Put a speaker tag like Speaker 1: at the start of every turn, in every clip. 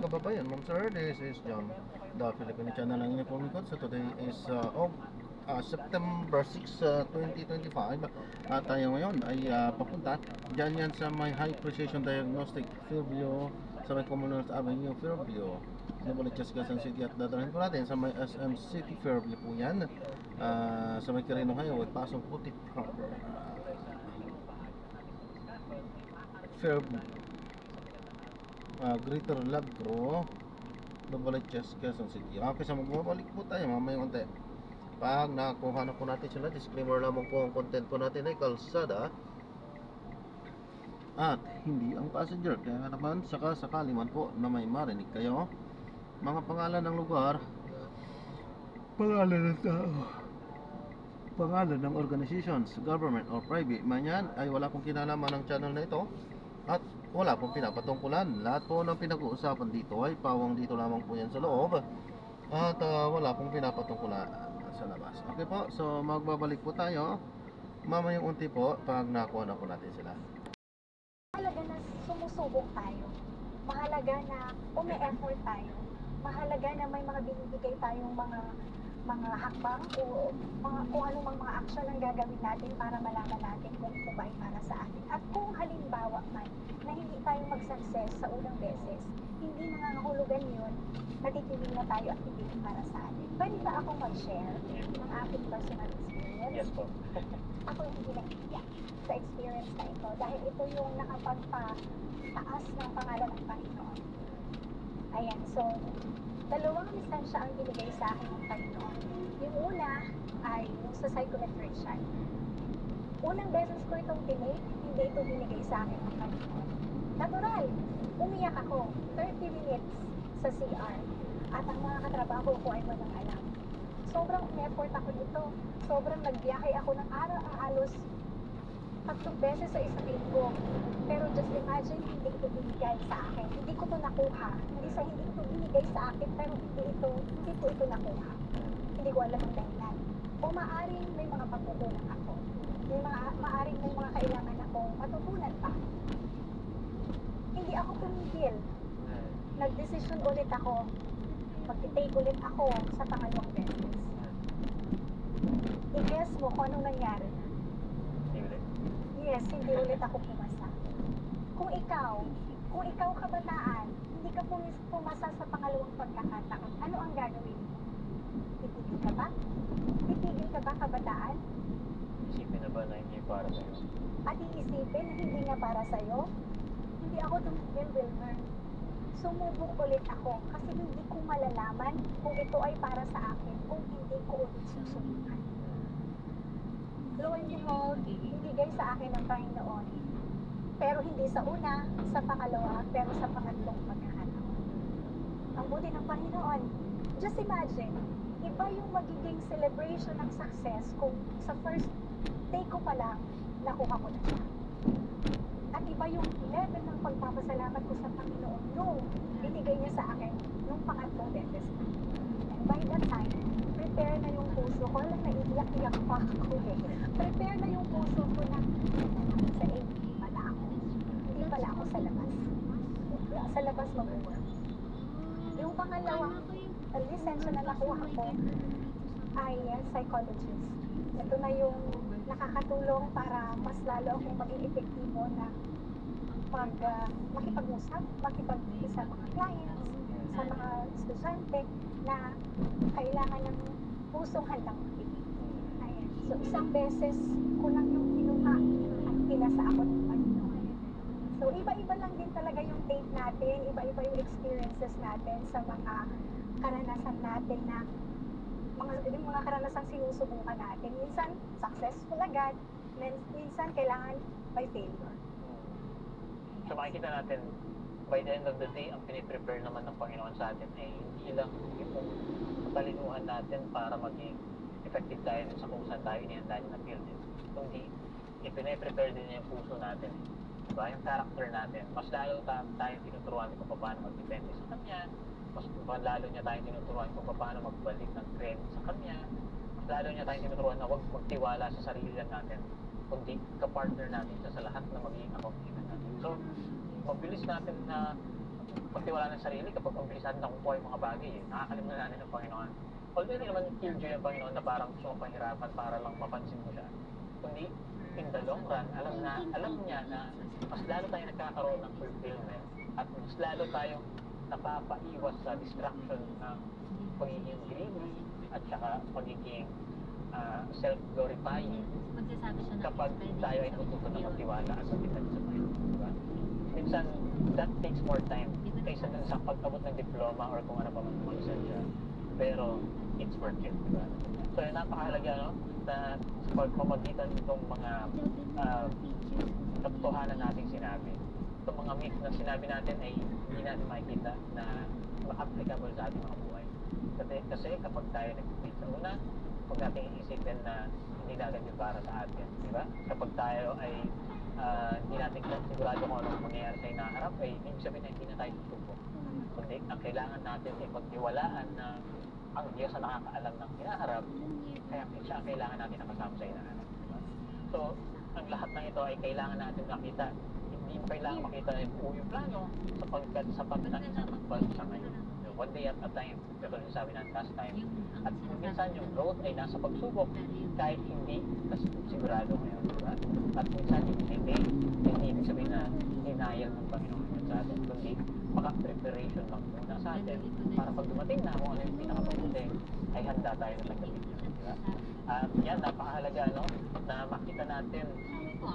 Speaker 1: kababayan, ma'am sir, this is John, the Filipino channel ng inyong pumikot. So today is September 6, 2025. At tayo ngayon ay papunta dyan yan sa may High Precision Diagnostic Fairview, sa may Commonwealth Avenue, Fairview, Novaliches, Quezon City. At dadalhin po natin sa may SM City Fairview po yan, sa may Quirino Highway, Pasong Puti proper. Fairview, Greater Lagro, Novaliches, Quezon City. Okay, so magbabalik po tayo mamaya konti. Pag nakuha na po natin sila, disclaimer lamang po, ang content po natin ay kalsada at hindi ang passenger. Kaya naman, sakali man po na may marinig kayo, mga pangalan ng lugar, pangalan ng tao, pangalan ng organizations, government or private man yan, ay wala pong kinalaman ng channel na ito at wala pong pinapatungkulan. Lahat po ng pinag-uusapan dito ay pawang dito lamang po yan sa loob at wala pong pinapatungkulan sa labas. Okay po, so magbabalik po tayo mamayang unti po pag nakuha na po natin sila.
Speaker 2: Mahalaga na sumusubok tayo. Mahalaga na umi-effort tayo. Mahalaga na may mga binibigay tayong mga hakbang o kung anong mga action ang gagawin natin para malaman natin kung ito ba ay para sa atin. At kung halimbawa man na hindi tayo mag-success sa unang beses, hindi nangangahulugan yun, natitinig na tayo at hindi para sa atin. Pwede ba akong mag-share ng aking personal experience?
Speaker 3: Yes po.
Speaker 2: Ako yung hindi naiiyak sa experience na ito dahil ito yung nakapagpataas ng pangalan ng Panginoon. Ayan, so dalawang lisensya ang binigay sa akin ng Panginoon. Yung una ay yung sa psychometrician. Unang beses ko itong tinake, hindi ito binigay sa akin ng Panginoon. Natural, umiyak ako 30 minutes sa CR at ang mga katrabaho ko ay walang alam. Sobrang effort ako nito. Sobrang nagbiyahe ako ng halos 3 beses sa isang linggo. Pero just imagine, hindi ito binigay sa akin. Hindi ko ito nakuha. Hindi ito binigay sa akin, pero hindi ko ito nakuha. Hindi ko alam ang dahilan. O maaaring may mga pagkukulang ako. Maaaring may mga kailangan akong matutunan pa. Hindi ako tumigil. Nag-decision ulit ako. Mag-take ulit ako sa pangalawang beses. I-guess mo kung anong nangyari. Yes, hindi ulit ako pumasa. Kung ikaw kabataan, hindi ka pumasa sa pangalawang pagkakataon, ano ang gagawin mo? Titigil ka ba? Titigil ka ba kabataan?
Speaker 3: Isipin na ba na hindi para sa'yo?
Speaker 2: At iisipin na hindi nga para sa'yo? Hindi ako tumigil, Wilmer. Sumubok ulit ako kasi hindi ko malalaman kung ito ay para sa akin kung hindi ko ulit susubukan. Lo and behold, ibigay sa akin ng Panginoon. Pero hindi sa una, sa pangalawa, pero sa pangatlong pagkakataon. Ang buti ng Panginoon. Just imagine, iba yung magiging celebration ng success kung sa first take ko pa lang, nakuha ko na siya. At iba yung level ng pagpapasalamat ko sa Panginoon nung binigay niya sa akin nung pangatlong beses na. And by that time, prepare na yung puso ko. Alam na iiyak-iyak pa ako eh. Prepare na yung puso ko na sa AD pala ako. Hindi pala ako sa labas. Sa labas mag-work. Yung pangalawang lisensya na nakuha ko ay psychologist. Ito na yung nakakatulong para mas lalo akong maging epektibo na makipag-usap, makipag-isa sa mga clients, sa mga estudyante na kailangan ng pusong handang makinig. Ayan. So, isang beses ko lang yung kinuha at pinasa ako ng Panginoon. So, iba-iba lang din talaga yung take natin, iba-iba yung experiences natin sa mga karanasan natin na yung mga karanasang sinusubukan natin. Minsan, successful agad. Minsan, kailangan by failure.
Speaker 3: So makikita natin, by the end of the day, ang piniprepare naman ng Panginoon sa atin ay hindi lang yung katalinuhan natin para maging effective tayo sa kung saan tayo inihanda niya na field. Kundi, ipiniprepare din niya yung puso natin. Diba? Yung character natin. Mas lalo tayo tinuturuan kung paano mag-depende sa Kanya. Mas lalo niya tayong tinuturuan kung paano magbalik ng credit sa Kanya. Mas lalo niya tayong tinuturuan na huwag magtiwala sa sarili lang natin, kundi kapartner natin siya sa lahat na magiging accomplishment natin. So, mabilis natin na pagtiwala ng sarili kapag umpisahan na kukuha yung mga bagay eh. Nakakalimutan natin ng Panginoon. Although hindi naman killjoy ang Panginoon na parang gusto mong pahirapan para lang mapansin mo siya. Kundi, in the long run, alam niya na mas lalo tayo nagkakaroon ng fulfillment at mas lalo tayong napapaiwas sa distraction ng pagiging greedy at saka pagiging self-glorifying
Speaker 4: Magsasabi siya ng
Speaker 3: kapag
Speaker 4: pwede
Speaker 3: tayo ay
Speaker 4: sa
Speaker 3: natuto na
Speaker 4: video.
Speaker 3: magtiwala at magdepend sa Panginoon. Diba? Minsan, that takes more time kaysa dun sa pag-abot ng diploma or kung ano pa man mga lisensya. Pero, it's worth it. Diba? So, napakahalaga, no? Na sa pagpamagitan nitong mga katotohanan nating sinabi. Itong mga myth na sinabi natin ay hindi natin makikita na applicable sa ating mga buhay. Kasi kapag tayo nag-commit sa una, huwag natin iisipin na hindi na agad yung para sa atin. Diba? Kapag tayo ay hindi natin sigurado kung anong mangyayari sa hinaharap, ay ibig sabihin na hindi na tayo tutubok. Kundi ang kailangan natin ay pagtiwalaan na ang Diyos ang nakakaalam ng hinaharap, kaya siya ang kailangan natin nakasama sa hinaharap. Diba? So, ang lahat ng ito ay kailangan natin makita. Hindi mo kailangan makita yung buo yung plano sapagkat sapat na isang magpag sa ngayon. So, one day at a time, pero yung sabi natin last time. At minsan yung growth ay nasa pagsubok kahit hindi kasi sigurado ngayon. Diba? At minsan yung hindi ibig sabihin na denial ng Panginoon yun sa atin, kundi maka-preparation lang muna sa atin para pag dumating na kung ano yung pinakapabuti ay handa tayo na tanggapin yun. Diba? At yan, napakahalaga no? Na makita natin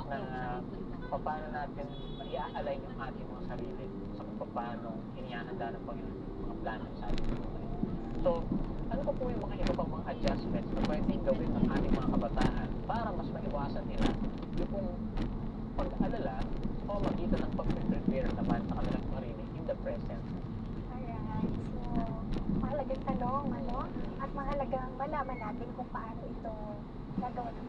Speaker 3: na paano natin i-align yung ating mga sarili sa kung paano inihahanda ng Panginoon yung mga plano sa ating buhay. So, ano pa po yung mga iba pang mga adjustments na pwedeng gawin ng ating mga kabataan para mas maiwasan nila yung pag-alala o magitan ng pag-prepare naman sa kanilang sarili in the present.
Speaker 2: Alright, so mahalagang tanong, ano? At mahalagang malaman natin kung paano ito gagawin.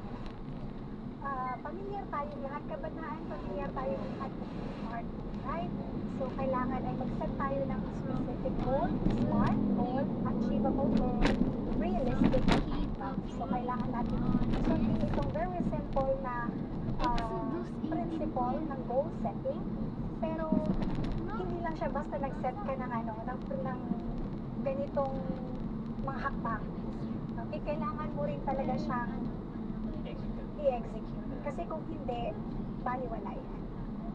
Speaker 2: Pamilyar tayo lahat, kabataan, pamilyar tayo lahat ng smart, right? So, kailangan ay mag-set tayo ng specific goal, smart goal, achievable goal, realistic at time. So, kailangan natin sundin itong very simple na principle ng goal setting. Pero, hindi lang siya basta nag-set ka ng ng ganitong mga hakbang. Okay, kailangan mo rin talaga siyang i-execute. Kasi kung hindi, baliwala yan.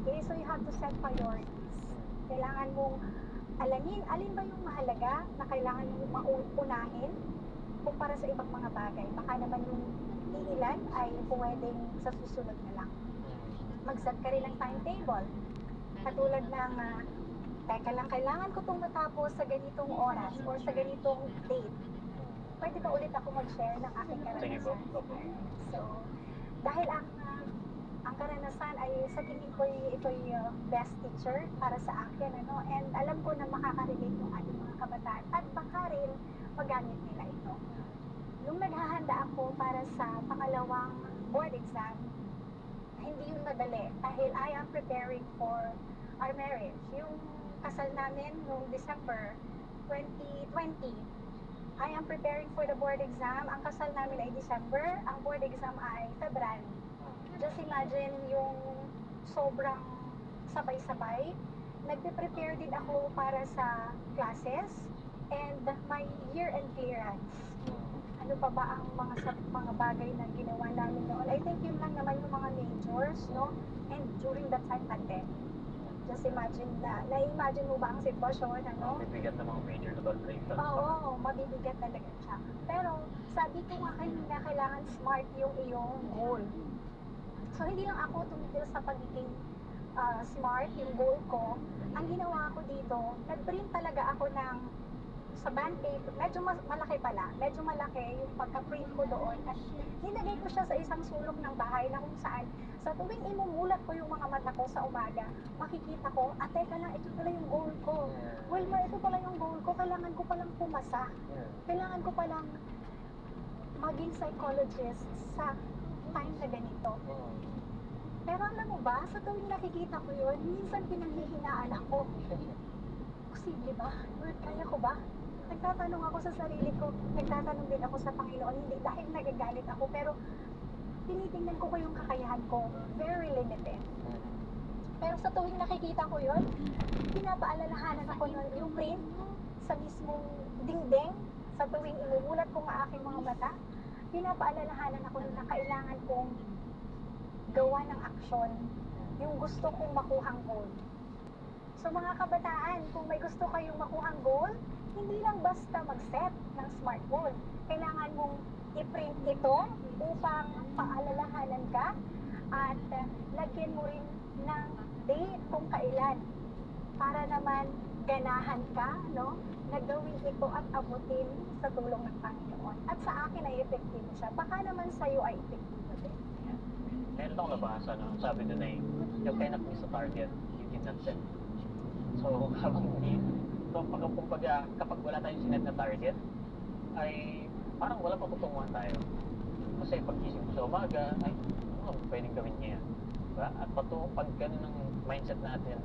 Speaker 2: Okay, so you have to set priorities. Kailangan mong alamin, alin ba yung mahalaga na kailangan mong maunahin kumpara sa ibang mga bagay. Baka naman yung iilan ay pwedeng sa susunod na lang. Mag-set ka rin ng timetable. Katulad ng, teka lang, kailangan ko itong matapos sa ganitong oras or sa ganitong date. Pwede ba ulit ako mag-share ng aking
Speaker 3: Sige po.
Speaker 2: karanasan? So, dahil ang karanasan ay sa tingin ko ito'y best teacher para sa akin, ano? And alam ko na makaka-relate yung ating mga kabataan at baka rin magamit nila ito. Nung naghahanda ako para sa pangalawang board exam, hindi yun madali dahil I am preparing for our marriage. Yung kasal namin noong December 2020, I am preparing for the board exam. Ang kasal namin ay December, ang board exam ay February. Just imagine yung sobrang sabay-sabay. Nagpe-prepare din ako para sa classes and my year-end clearance. Ano pa ba ang mga bagay na ginawa namin noon? I think yun lang naman yung mga majors, no? And during that time, pandemic. Just imagine na-imagine mo ba ang sitwasyon, ano?
Speaker 3: Bibigat ng mga major evaluations.
Speaker 2: Oo, mabibigat talaga siya. Pero, sabi ko nga kanina, kailangan smart yung iyong goal. So, hindi lang ako tumigil sa pagiging smart, yung goal ko. Ang ginawa ko dito, nag-print talaga ako ng sa band paper, medyo malaki pala, medyo malaki yung pagka-print ko doon at nilagay ko siya sa isang sulok ng bahay na kung saan sa tuwing imumulat ko yung mga mata ko sa umaga, makikita ko, teka lang, ito pala yung goal ko. Wilma, ito pala yung goal ko, kailangan ko palang pumasa. Kailangan ko palang maging psychologist sa time na ganito. Pero alam mo ba, sa tuwing nakikita ko yun, minsan pinanghihinaan ako. Posible ba? Lord, kaya ko ba? Nagtatanong ako sa sarili ko, nagtatanong din ako sa Panginoon, hindi dahil nagagalit ako, pero tinitingnan ko yung kakayahan ko, very limited. Pero sa tuwing nakikita ko yon, pinapaalalahanan ako nun yung print sa mismong dingding. Sa tuwing inuulat ko nga aking mga mata, pinapaalalahanan ako nun na kailangan kong gawa ng aksyon yung gusto kong makuhang goal. So mga kabataan, kung may gusto kayong makuhang goal, hindi lang basta mag-set ng SMART goal. Kailangan mong i-print ito upang paalalahanan ka at lagyan mo rin ng date kung kailan para naman ganahan ka, no? Na gawin ito at abutin sa tulong ng Panginoon. At sa akin ay epektibo siya. Baka naman sa'yo ay epektibo din.
Speaker 3: Meron akong nabasa, no? Sabi doon ay, you cannot miss a target you did not set. So, habang hindi, kumbaga, kapag wala tayong sinet na target, ay parang wala patutunguhan tayo. Kasi pag gising mo sa umaga, ay, pwedeng gawin niya yan. Diba? At pag ganun ng mindset natin,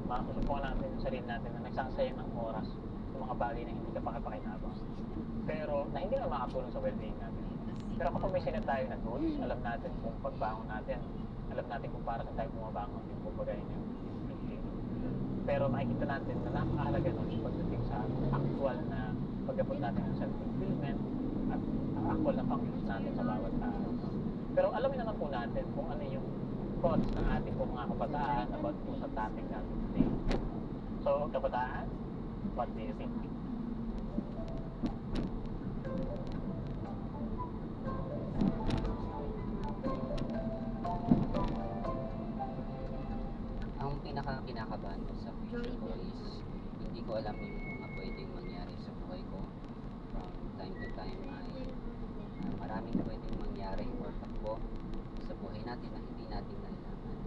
Speaker 3: masusubukan natin yung sarili natin na nagsasayang ng oras sa mga bagay na hindi ka pakipakinabang. Pero, na hindi naman makatulong sa well-being natin. Pero kapag may sinet tayo na goals, alam natin kung pagbangon natin, alam natin kung para saan tayo bumabangon, yung bubagayin yung thinking. Pero makikita natin na napakahalaga nun pagdating sa actual na pag-abot natin ng self-fulfillment at ang actual na functions natin sa bawat araw. Pero alamin naman po natin kung ano yung thoughts ng ating po mga kabataan about po sa topic natin today. So, kabataan, what do you think?
Speaker 4: Ang kinakabahan ko sa future ko is hindi ko alam yung mga pwedeng mangyari sa buhay ko. From time to time ay maraming pwedeng mangyari or takbo sa buhay natin na hindi natin nalalaman.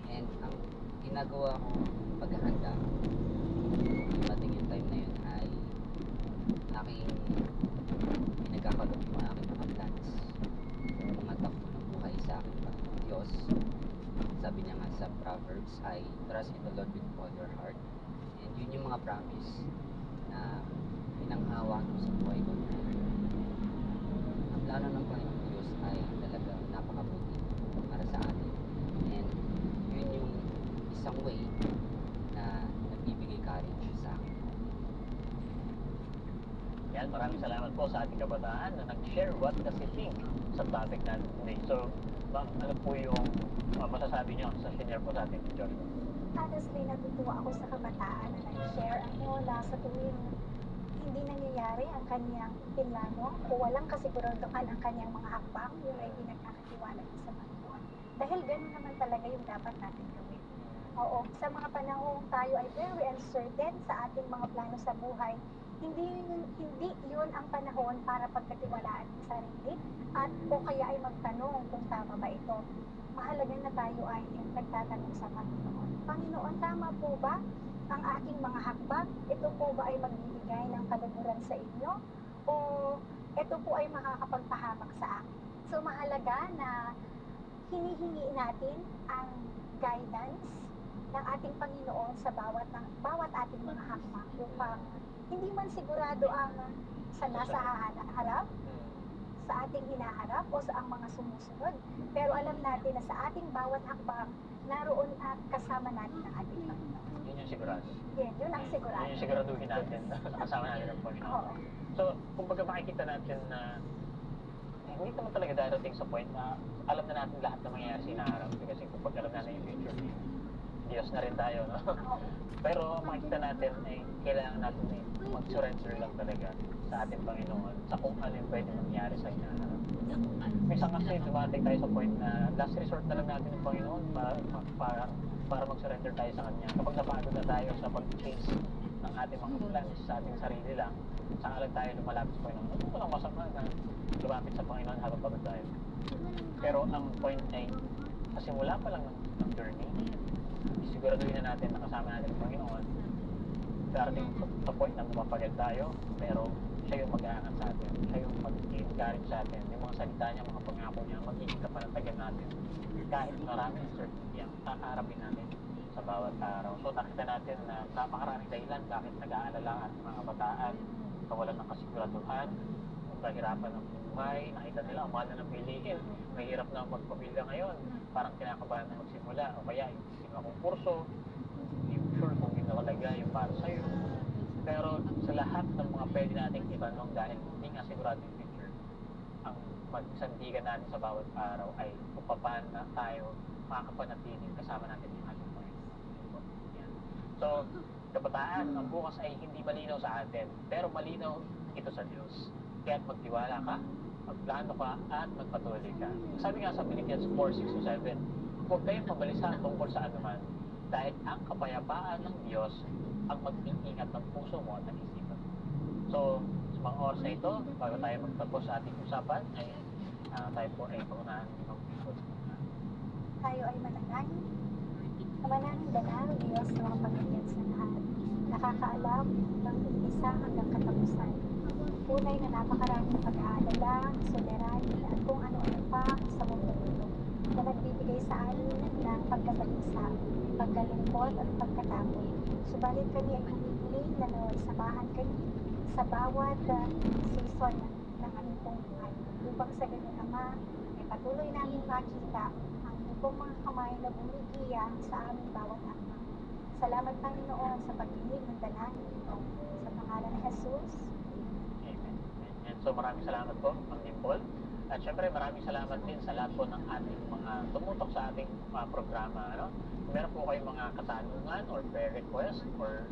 Speaker 4: And ang ginagawa ko paghahanda dumating yung time na yun ay aking pinagkakalog yung aking mga plans, yung mga takbo ng buhay sa aking Panginoon Diyos. Sabi niya nga sa Proverbs ay trust in the Lord with all your heart. And yun yung mga promise na pinanghawa ko sa buhay ko. Ang plano ng Panginoon Diyos ay talaga napakabuti para sa atin. And yun yung isang way na nagbibigay courage sa akin.
Speaker 3: Yan, maraming salamat po sa ating kabataan na nag-share what does he think sa topic natin today. So, ma'am, ano po yung masasabi niyo sa senior po sa ating ni Joshua?
Speaker 2: Honestly, natutuwa ako sa kabataan na nag-share na sa tuwing hindi nangyayari ang kanyang pinlano o walang kasiguraduhan ang kanyang mga hakbang, yun ay pinagkakatiwala niya sa Panginoon. Dahil gano'n naman talaga yung dapat natin gawin. Oo, sa mga panahong tayo ay very uncertain sa ating mga plano sa buhay, hindi yun ang panahon para pagkatiwalaan ng sarili at o kaya ay magtanong kung tama ba ito. Mahalaga na tayo ay nagtatanong sa Panginoon. Panginoon, tama po ba ang aking mga hakbang? Ito po ba ay magbibigay ng kaluguran sa inyo? O ito po ay makakapagpahamak sa akin? So mahalaga na hinihingi natin ang guidance ng ating Panginoon sa bawat ating mga hakbang upang hindi man sigurado ang sa nasa harap, sa ating hinaharap o sa ang mga sumusunod. Pero alam natin na sa ating bawat hakbang, naroon at kasama natin ang ating Panginoon.
Speaker 3: Yun yung sigurado.
Speaker 2: Yun ang sigurado.
Speaker 3: Yun yung siguraduhin natin na kasama natin ang Panginoon.
Speaker 2: Oo.
Speaker 3: So, kumbaga makikita natin na hindi naman talaga darating sa point na alam na natin lahat na mangyayari sa hinaharap. Kasi kung alam natin yung future, Diyos na rin tayo, no? Pero makikita natin ay kailangan natin mag-surrender lang talaga sa ating Panginoon sa kung ano yung pwede mangyari sa hinaharap. Minsan kasi dumating tayo sa point na last resort na lang natin ng Panginoon para mag-surrender tayo sa Kanya. Kapag napagod na tayo sa pag-chase ng ating mga plans sa ating sarili lang, saan lang tayo lumalapit sa Panginoon. Ano walang masama na lumapit sa Panginoon habang pagod tayo. Pero ang point ay sa simula pa lang ng journey, siguraduhin na natin na kasama natin ang Panginoon. Darating sa point na mapapagal tayo, pero siya yung mag-aangat sa atin. Siya yung mag-encourage sa atin. Yung mga salita niya, mga pangako niya, magiging kapanatagan natin. Kahit maraming uncertainty ang kakaharapin natin sa bawat araw. So nakita natin na napakaraming dahilan bakit nag-aalala ang mga kabataan, kawalan ng kasiguraduhan, kahirapan ng buhay, nakita nila ang mahal na ng bilihin, mahirap na magpamilya ngayon, parang kinakabahan na magsimula, o kaya yung akong kurso, hindi sure kung ginawalaga yung para sa'yo. Pero sa lahat ng mga pwede nating itanong dahil hindi nga sigurado yung future, ang magsandigan natin sa bawat araw ay kung paano na tayo makakapanatiling kasama natin yung ating Panginoon. Yan. So, kabataan, ang bukas ay hindi malinaw sa atin, pero malinaw ito sa Diyos. Kaya't magtiwala ka, magplano ka, at magpatuloy ka. Sabi nga sa Philippians 4:6-7, huwag kayong mabalisa tungkol sa anuman, dahil ang kapayapaan ng Diyos ang mag-iingat ng puso mo at ng isipan. So, sa mga oras na ito, bago tayo magtapos sa ating usapan, ay tayo po ay paunahan ng Diyos.
Speaker 2: Tayo ay manalangin. Manalangin danal, Diyos na mga pamilya sa lahat. Nakakaalam ng isa hanggang katapusan. Tunay na napakaraming pag-aalala, suliranin, at kung ano-ano pa sa mundo ito na nagbibigay sa amin ng pagkabalisa, pagkalungkot at pagkatapos. Subalit kami ay humihiling na naway samahan kami sa bawat season ng aming pong buhay. Upang sa ganun, Ama, ay patuloy namin makita ang ibang mga kamay na bumigiya sa aming bawat akma. Salamat, Panginoon, sa pagdinig ng dalangin ito. Sa pangalan ni Jesus.
Speaker 3: Amen. And so maraming salamat po, Ma'am Dimple. At syempre maraming salamat din sa lahat po ng ating mga tumutok sa ating programa. Ano? Kung meron po kayong mga katanungan or prayer request or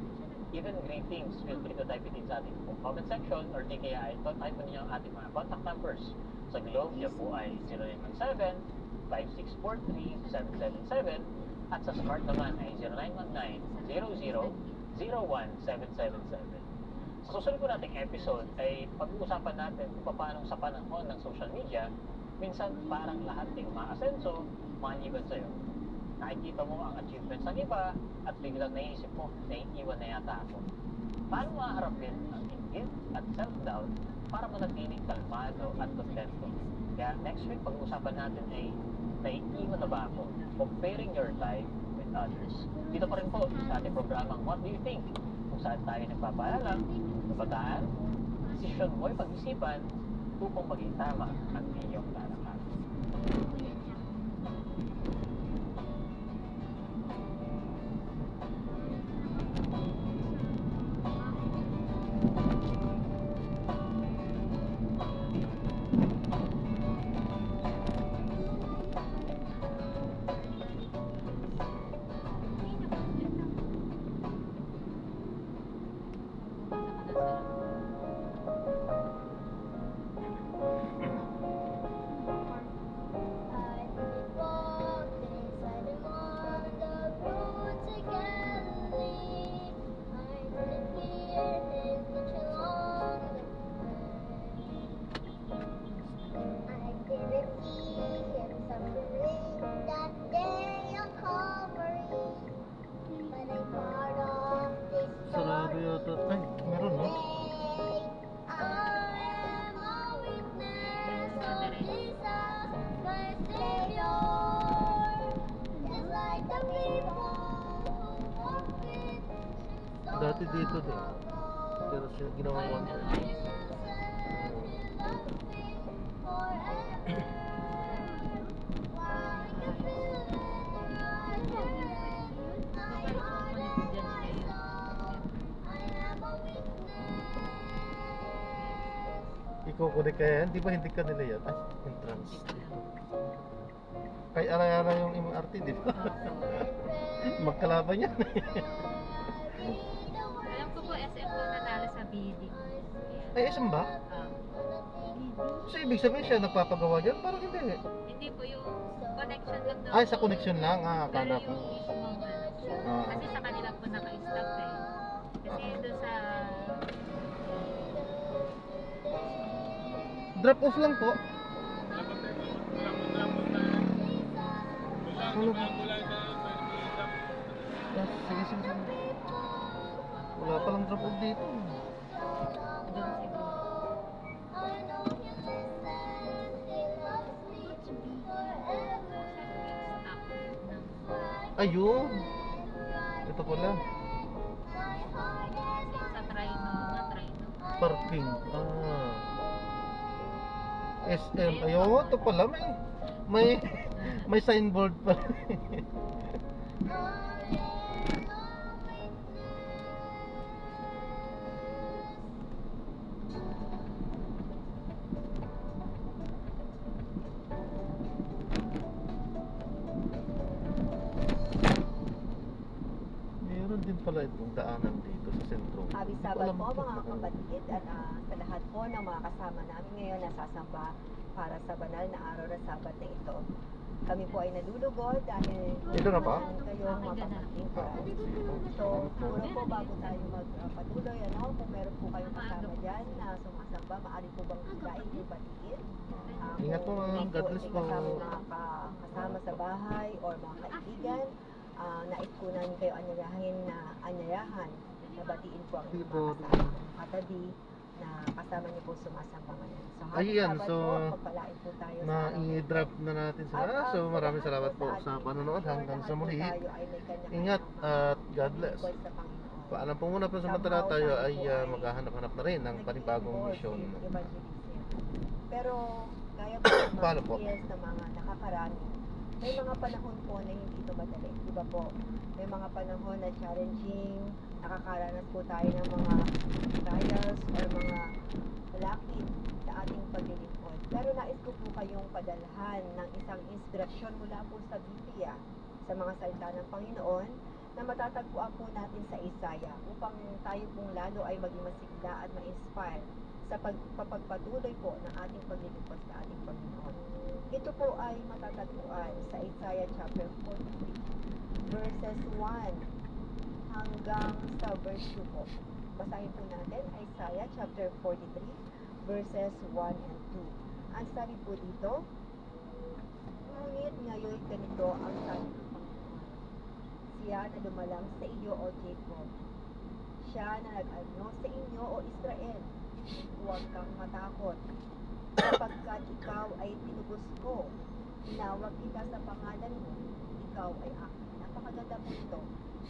Speaker 3: even greetings, feel free to type it in sa ating comment section or di kaya ito, type mo niyo ang ating mga contact numbers. Sa Globe, yan po ay 0917-5643-777 at sa Smart naman ay 0919-00-01777. Sa susunod po nating episode ay pag-uusapan natin kung paano sa panahon ng social media, minsan parang lahat ay umaasenso, maliban sa'yo. Nakikita mo ang achievements ng iba at biglang naisip mo, naiiwan na yata ako. Paano maharapin ang inggit at self-doubt para manatiling kalmado at kontento? Kaya next week pag-uusapan natin ay naiiwan na ba ako? Comparing your life with others. Dito pa rin po sa ating programang What Do You Think? Kung saan tayo nagpapaalam, kabataan, desisyon mo ay pag-isipan upang maging tama ang iyong lalakad.
Speaker 1: Sarado yata. Ay, meron no? Dati dito din. Pero siya ginawa one time. Iko-connect kaya yan, di ba hindi ka nila yan? Ay, entrance. Kay ara-ara yung MRT, di ba? Magkalaban yan.
Speaker 5: Alam ko po, SM po natalo sa bidding.
Speaker 1: Ay, SM ba? So, ibig sabihin siya nagpapagawa dyan? Parang hindi.
Speaker 5: Hindi po yung connection lang daw.
Speaker 1: Ay, sa connection lang. Ah,
Speaker 5: Pero
Speaker 1: akala
Speaker 5: yung
Speaker 1: ko.
Speaker 5: mismong
Speaker 1: Ah.
Speaker 5: kasi sa kanila po naka-stop eh. Kasi doon sa
Speaker 1: Drop off lang po. Ano ba? Ah, sige, sige. Wala palang drop off dito.
Speaker 5: doon siguro. Stop ng
Speaker 1: Ayun. Ito pala.
Speaker 5: sa Trino, nga Trino.
Speaker 1: Parking. Ah. SM. Ayun, ito pala may may signboard pa. Meron din pala itong daanan dito sa sentro.
Speaker 6: Happy
Speaker 1: Hindi ko
Speaker 6: Sabat
Speaker 1: alam
Speaker 6: po
Speaker 1: kung
Speaker 6: mga
Speaker 1: ano.
Speaker 6: kapatid at sa lahat po ng mga kasama namin ngayon nasasamba para sa banal na araw na Sabat na ito. Kami po ay nalulugod dahil
Speaker 1: Ito na ba?
Speaker 6: kayong mapapagtingkuran. So, siguro po bago tayo magpatuloy, kung meron po kayong kasama dyan na sumasamba, maaari po bang hilain yung batiin?
Speaker 1: Ingat po, ma'am. God bless po.
Speaker 6: Kasama mga kasama sa bahay or mga kaibigan, nais po namin kayo anyayahan na batiin po ang inyong mga kasama, katabi na kasama niyo po sumasamba ngayon. So, happy
Speaker 1: Ayan,
Speaker 6: Sabat
Speaker 1: so,
Speaker 6: po, pagpalain po tayo sa araw na ito.
Speaker 1: Na-i-drop na natin sila. So maraming salamat po sa panonood hanggang sa muli. Ingat at God bless. Paalam po muna po samantala tayo ay maghahanap-hanap na rin ng panibagong misyon.
Speaker 6: Pero gaya po ng
Speaker 1: Paano
Speaker 6: mga
Speaker 1: po?
Speaker 6: years na mga nakakarami, may mga panahon po na hindi ito madali. Di ba po? May mga panahon na challenging, nakakaranas po tayo ng mga trials or mga lakit sa ating paglilingkod. Pero nais ko po kayong padalhan ng isang inspirasyon mula po sa Biblia, sa mga salita ng Panginoon, na matatagpuan po natin sa Isaiah upang tayo pong lalo ay maging masigla at ma-inspire sa pagpapatuloy po ng ating paglilingkod sa ating Panginoon. Ito po ay matatagpuan sa Isaiah chapter 43, verses 1 hanggang sa verse 2 po. Basahin po natin Isaiah chapter 43, verses 1 and 2. Ang sabi po dito, ngunit ngayon ganito ang sabi ng Panginoon. Siya na dumalang sa iyo, O Jacob. Siya na nag-ano sa inyo, O Israel. Huwag kang matakot, sapagkat ikaw ay tinubos ko. Tinawag kita sa pangalan mo, ikaw ay akin. Napakaganda po ito.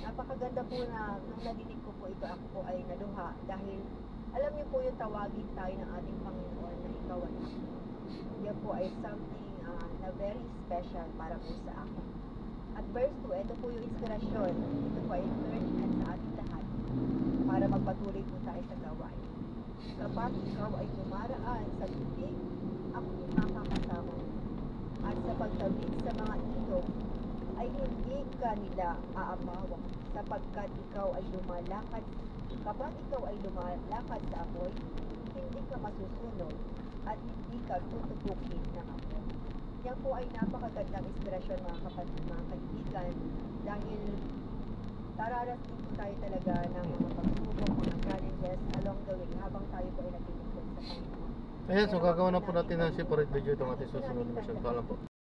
Speaker 6: Napakaganda po na nung nadinig ko po ito, ako po ay naluha dahil alam niyo po yung tawagin tayo ng ating Panginoon na ikaw ay akin. Yan po ay something na very special para po sa akin. At verse 2, ito po yung inspirasyon. Ito po ay encouragement sa ating lahat para magpatuloy po tayo sa gawain. Kapag ikaw ay dumaraan sa tubig, ako yung makakasama mo. At sa pagtawid sa mga ilog, ay hindi ka nila aamawang, sapagkat ikaw ay lumalakad. Kapag ikaw ay lumalakad sa apoy, hindi ka masusunog at hindi ka tutubukin ng apoy. Yan po ay napakagandang inspirasyon mga kapatid, mga kaibigan, dahil tararas din po tayo talaga ng mga pagsubok, mga challenges along the way habang tayo po ay naglilingkod sa Panginoon.
Speaker 1: Ayan, so gagawa na po natin ng separate video itong ating susunod na mission. Paalam po.